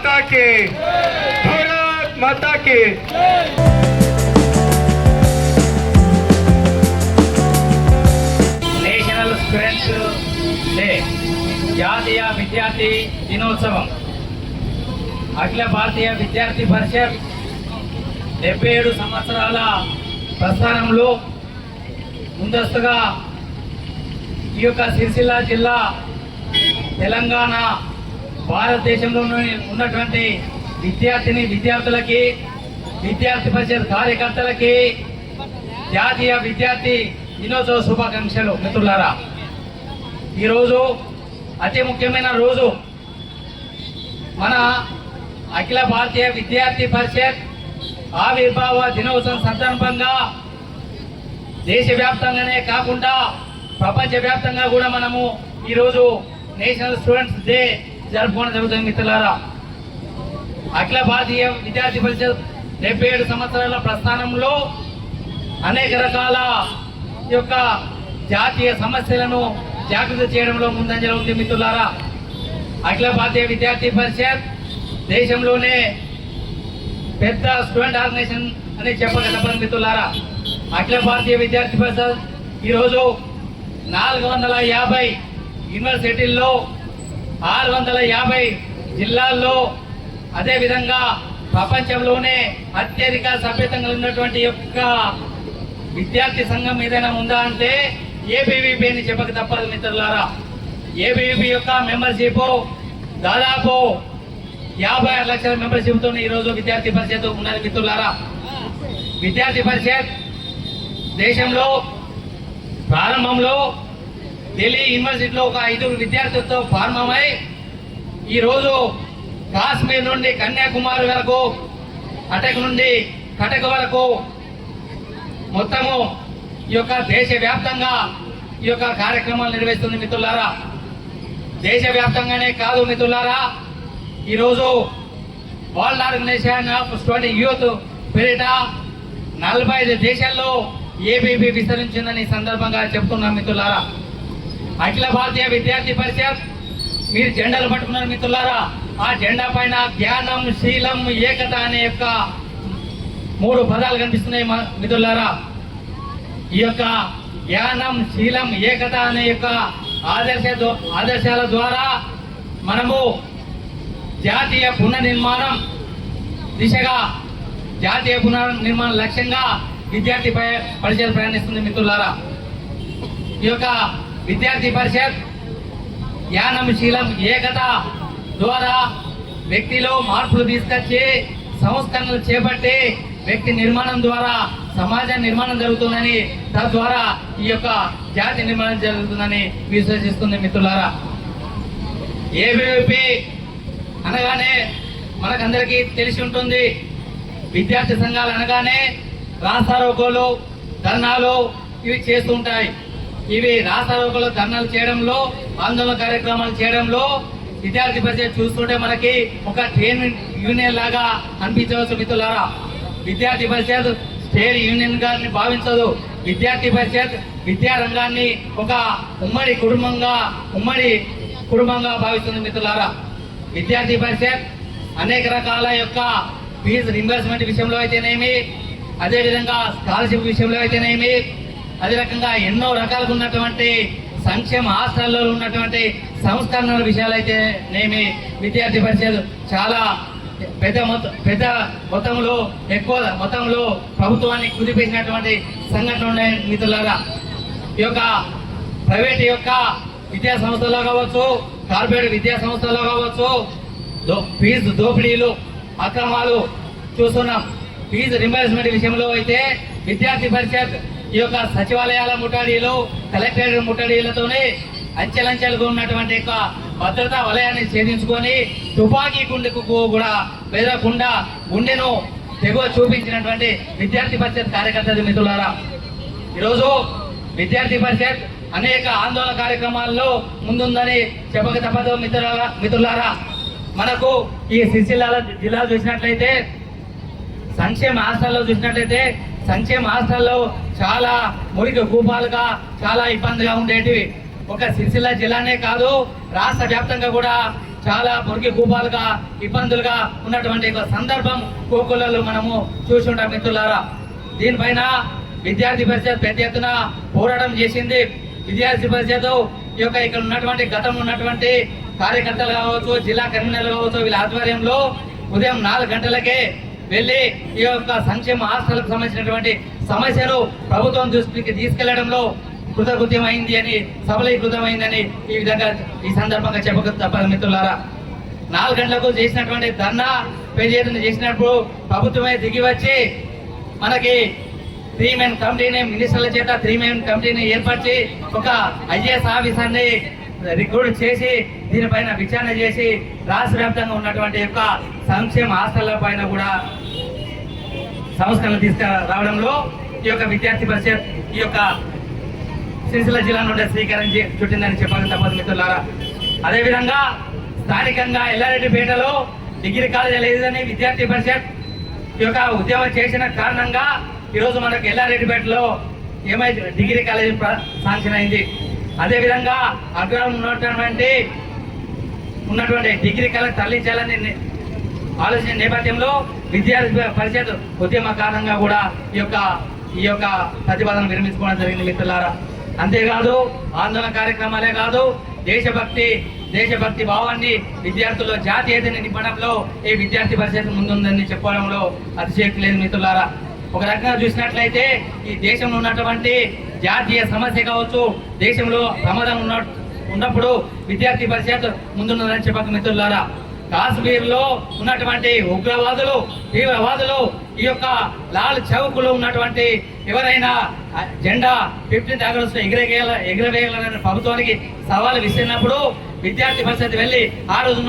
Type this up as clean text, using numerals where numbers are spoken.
माता की, भारत माता की। నేషనల్ స్టూడెంట్స్ డే జాతీయ విద్యార్థి దినోత్సవం అఖిల భారతీయ విద్యార్థి పరిషత్ 77 సంవత్సరాల ప్రస్థానంలో ముందస్తుగా ఈ యొక్క సిరిసిల్ల జిల్లా తెలంగాణ భారతదేశంలో ఉన్నటువంటి విద్యార్థులకి విద్యార్థి పరిషత్ కార్యకర్తలకి జాతీయ విద్యార్థి దినోత్సవ శుభాకాంక్షలు. మిత్రులారా, ఈరోజు అతి ముఖ్యమైన రోజు. మన అఖిల భారతీయ విద్యార్థి పరిషత్ ఆవిర్భావ దినోత్సవం సందర్భంగా దేశవ్యాప్తంగానే కాకుండా ప్రపంచవ్యాప్తంగా కూడా మనము ఈరోజు నేషనల్ స్టూడెంట్స్ డే జరుపుకోవడం జరుగుతుంది. మిత్రులారా, అఖిల భారతీయ విద్యార్థి పరిషత్ 77 సంవత్సరాల ప్రస్థానంలో అనేక రకాల యొక్క జాతీయ సమస్యలను జాగృతి చేయడంలో ముందంజలో ఉంది. మిత్రులారా, అఖిల భారతీయ విద్యార్థి పరిషత్ దేశంలోనే పెద్ద స్టూడెంట్ ఆర్గనైజేషన్ అని చెప్పగలం. మిత్రులారా, అఖిల భారతీయ విద్యార్థి పరిషత్ ఈరోజు 450 యూనివర్సిటీల్లో 650 జిల్లాల్లో అదేవిధంగా ప్రపంచంలోనే అత్యధిక సభ్యతంగా ఉన్నటువంటి యొక్క విద్యార్థి సంఘం ఏదైనా ఉందా అంటే ఏబీవీపీ అని చెప్పక తప్పదు. మిత్రులారా, ఏబీవీపీ యొక్క మెంబర్షిప్ దాదాపు 56 లక్షల మెంబర్షిప్తో ఈరోజు విద్యార్థి పరిషత్ ఉన్నది. మిత్రులారా, విద్యార్థి పరిషత్ దేశంలో ప్రారంభంలో ఢిల్లీ యూనివర్సిటీలో ఒక 5 విద్యార్థులతో ప్రారంభమై ఈరోజు కాశ్మీర్ నుండి కన్యాకుమారి వరకు, అటక్ నుండి కటక్ వరకు మొత్తము ఈ యొక్క దేశవ్యాప్తంగా ఈ యొక్క కార్యక్రమాలు నిర్వహిస్తుంది. మిత్రులారా, దేశవ్యాప్తంగానే కాదు మిత్రులారా, ఈరోజు world organisation of student youth పేరిట 45 దేశాల్లో ఏబీవీ విస్తరించిందని సందర్భంగా చెప్తున్నాం. మిత్రులారా, అఖిల భారతీయ విద్యార్థి పరిషత్ మీరు జెండాలు పట్టుకున్నారు. మిత్రులారా, ఆ జెండా పైన జ్ఞానం, శీలం, ఏకత అనే యొక్క 3 పదాలు కనిపిస్తున్నాయి. మిత్రులారా, ఈ యొక్క జ్ఞానం, శీలం, ఏకత అనే యొక్క ఆదర్శాల ద్వారా మనము జాతీయ పునర్నిర్మాణం దిశగా, జాతీయ పునర్నిర్మాణ లక్ష్యంగా విద్యార్థి పరిషత్ ప్రయాణిస్తుంది. మిత్రులారా, ఈ యొక్క విద్యార్థి పరిషత్ జ్ఞానం, శీలం, ఏకత ద్వారా వ్యక్తిలో మార్పులు తీసుకొచ్చి సంస్కరణలు చేపట్టి వ్యక్తి నిర్మాణం ద్వారా సమాజ నిర్మాణం జరుగుతుందని, తద్వారా ఈ యొక్క జాతి నిర్మాణం జరుగుతుందని విశ్వసిస్తుంది. మిత్రులారా, ఏబీవీపీ అనగానే మనకందరికీ తెలిసి ఉంటుంది. విద్యార్థి సంఘాలు అనగానే రాస్తారోకోలు, ధర్నాలు ఇవి చేస్తూ ఉంటాయి. ఇవి రాస్తారోకోలు, ధర్నాలు చేయడంలో, ఆందోళన కార్యక్రమాలు చేయడంలో విద్యార్థి పరిషత్ చూస్తుంటే మనకి ఒక ట్రేడ్ యూనియన్ లాగా అనిపించవచ్చు. మిత్రులారా, విద్యార్థి పరిషత్ ట్రేడ్ యూనియన్ గారిని భావించదు. విద్యార్థి పరిషత్ విద్యారంగాన్ని ఒక ఉమ్మడి కుటుంబంగా భావిస్తుంది. మిత్రులారా, విద్యార్థి పరిషత్ అనేక రకాల యొక్క ఫీజు రింబర్స్మెంట్ విషయంలో అయితేనేమి, అదేవిధంగా స్కాలర్షిప్ విషయంలో అయితేనేమి, అదే రకంగా ఎన్నో రకాలుగా ఉన్నటువంటి సంక్షేమ హాస్టల్లో ఉన్నటువంటి సంస్కరణల విషయాలు అయితేనేమి విద్యార్థి పరిషత్ చాలా పెద్ద మొత్తంలో, ఎక్కువ మొత్తంలో ప్రభుత్వాన్ని కుదిపేసినటువంటి సంఘటనలు ఉన్నాయి. మిత్రులారా, ఈ యొక్క ప్రైవేట్ యొక్క విద్యా సంస్థల్లో కావచ్చు, కార్పొరేట్ విద్యా సంస్థల్లో కావచ్చు, ఫీజు దోపిడీలు, అక్రమాలు చూస్తున్నాం. ఫీజు రింబర్స్మెంట్ విషయంలో అయితే విద్యార్థి పరిషత్ ఈ యొక్క సచివాలయాల ముట్టడీలు, కలెక్టరేట్ ముట్టడీలతోనే అంచెలంచెలుగా ఉన్నటువంటి యొక్క భద్రతా వలయాన్ని ఛేదించుకొని తుపాకీ గుండెకు కూడా బెదరకుండా గుండెను తెగువ చూపించినటువంటి విద్యార్థి పరిషత్ కార్యకర్తలు. మిత్రులారా, ఈరోజు విద్యార్థి పరిషత్ అనేక ఆందోళన కార్యక్రమాల్లో ముందుందని చెప్పక తప్పదు. మిత్రులారా, మనకు ఈ సిరిసిల్ల జిల్లా చూసినట్లయితే, సంక్షేమ హాస్టల్లో చాలా మురికి కూపాలుగా, చాలా ఇబ్బందిగా ఉండేటివి. ఒక సిరిసిల్ల జిల్లానే కాదు, రాష్ట్ర వ్యాప్తంగా కూడా చాలా పొరికి కూపాలుగా ఇబ్బందులుగా ఉన్నటువంటి ఒక సందర్భం కోకులలో మనము చూసుంటాం మిత్రులారా. దీనిపైన విద్యార్థి పరిషత్ పెద్ద ఎత్తున పోరాటం చేసింది. విద్యార్థి పరిషత్ ఈ యొక్క ఇక్కడ ఉన్నటువంటి గతంలో ఉన్నటువంటి కార్యకర్తలు కావచ్చు, జిల్లా కన్వీనర్లు కావచ్చు, వీళ్ళ ఆధ్వర్యంలో ఉదయం 4 గంటలకే వెళ్ళి ఈ యొక్క సంక్షేమ హాస్టల్కు సంబంధించినటువంటి సమస్యను ప్రభుత్వం దృష్టికి తీసుకెళ్లడంలో కృతకృత్యమైంది అని, సఫలీకృతమైందని ఈ విధంగా ఈ సందర్భంగా చెప్పక తప్పదు మిత్రులారా. 4 గంటలకు చేసినటువంటి ధర్నా పెద్ద చేసినప్పుడు ప్రభుత్వమే దిగి వచ్చి మనకి 3 మెన్ కమిటీని మినిస్టర్ల చేత 3 మెన్ కమిటీని ఏర్పరిచి ఒక ఐఏఎస్ ఆఫీసర్ని రిక్రూట్ చేసి దీనిపైన విచారణ చేసి రాష్ట్ర వ్యాప్తంగా ఉన్నటువంటి యొక్క సంక్షేమ హాస్టళ్ల పైన కూడా సంస్కరణలు తీసుకురావడంలో ఈ యొక్క విద్యార్థి పరిషత్ ఈ యొక్క సిరిసిల్ల జిల్లా నుండి శ్రీకారం చుట్టిందని చెప్పాలని తప్పదు మిత్రులారా. అదేవిధంగా స్థానికంగా ఎల్లారెడ్డిపేటలో డిగ్రీ కాలేజీ లేదని విద్యార్థి పరిషత్ ఈ యొక్క ఉద్యమం చేసిన కారణంగా ఈరోజు మనకు ఎల్లారెడ్డిపేటలో డిగ్రీ కాలేజీ శాంక్షన్ అయింది. అదేవిధంగా అగ్రహం ఉన్నటువంటి డిగ్రీ కాలేజ్ తరలించాలని ఆలోచన నేపథ్యంలో విద్యార్థి పరిషత్ ఉద్యమ కారణంగా కూడా ఈ యొక్క ప్రతిపాదన విరమించుకోవడం జరిగింది మిత్రులారా. అంతేకాదు ఆందోళన కార్యక్రమాలే కాదు, దేశభక్తి భావాన్ని విద్యార్థుల్లో జాతీయతని నింపడంలో ఈ విద్యార్థి పరిషత్ ముందుందని చెప్పడంలో అతిశయోక్తి లేదు మిత్రులారా. ఒక రకంగా చూసినట్లయితే ఈ దేశంలో ఉన్నటువంటి జాతీయ సమస్య కావచ్చు, దేశంలో ప్రమాదం ఉన్నప్పుడు విద్యార్థి పరిషత్ ముందున్నదని చెప్పక మిత్రులారా. కాశ్మీర్లో ఉన్నటువంటి ఉగ్రవాదులు, తీవ్రవాదులు ఈ యొక్క లాల్ చౌక్లో ఉన్నటువంటి ఎవరైనా జెండా 15th ఆగస్టు ఎగరవేయాలని ప్రభుత్వానికి సవాలు విసిరినప్పుడు విద్యార్థి పరిషత్ వెళ్ళి ఆ రోజు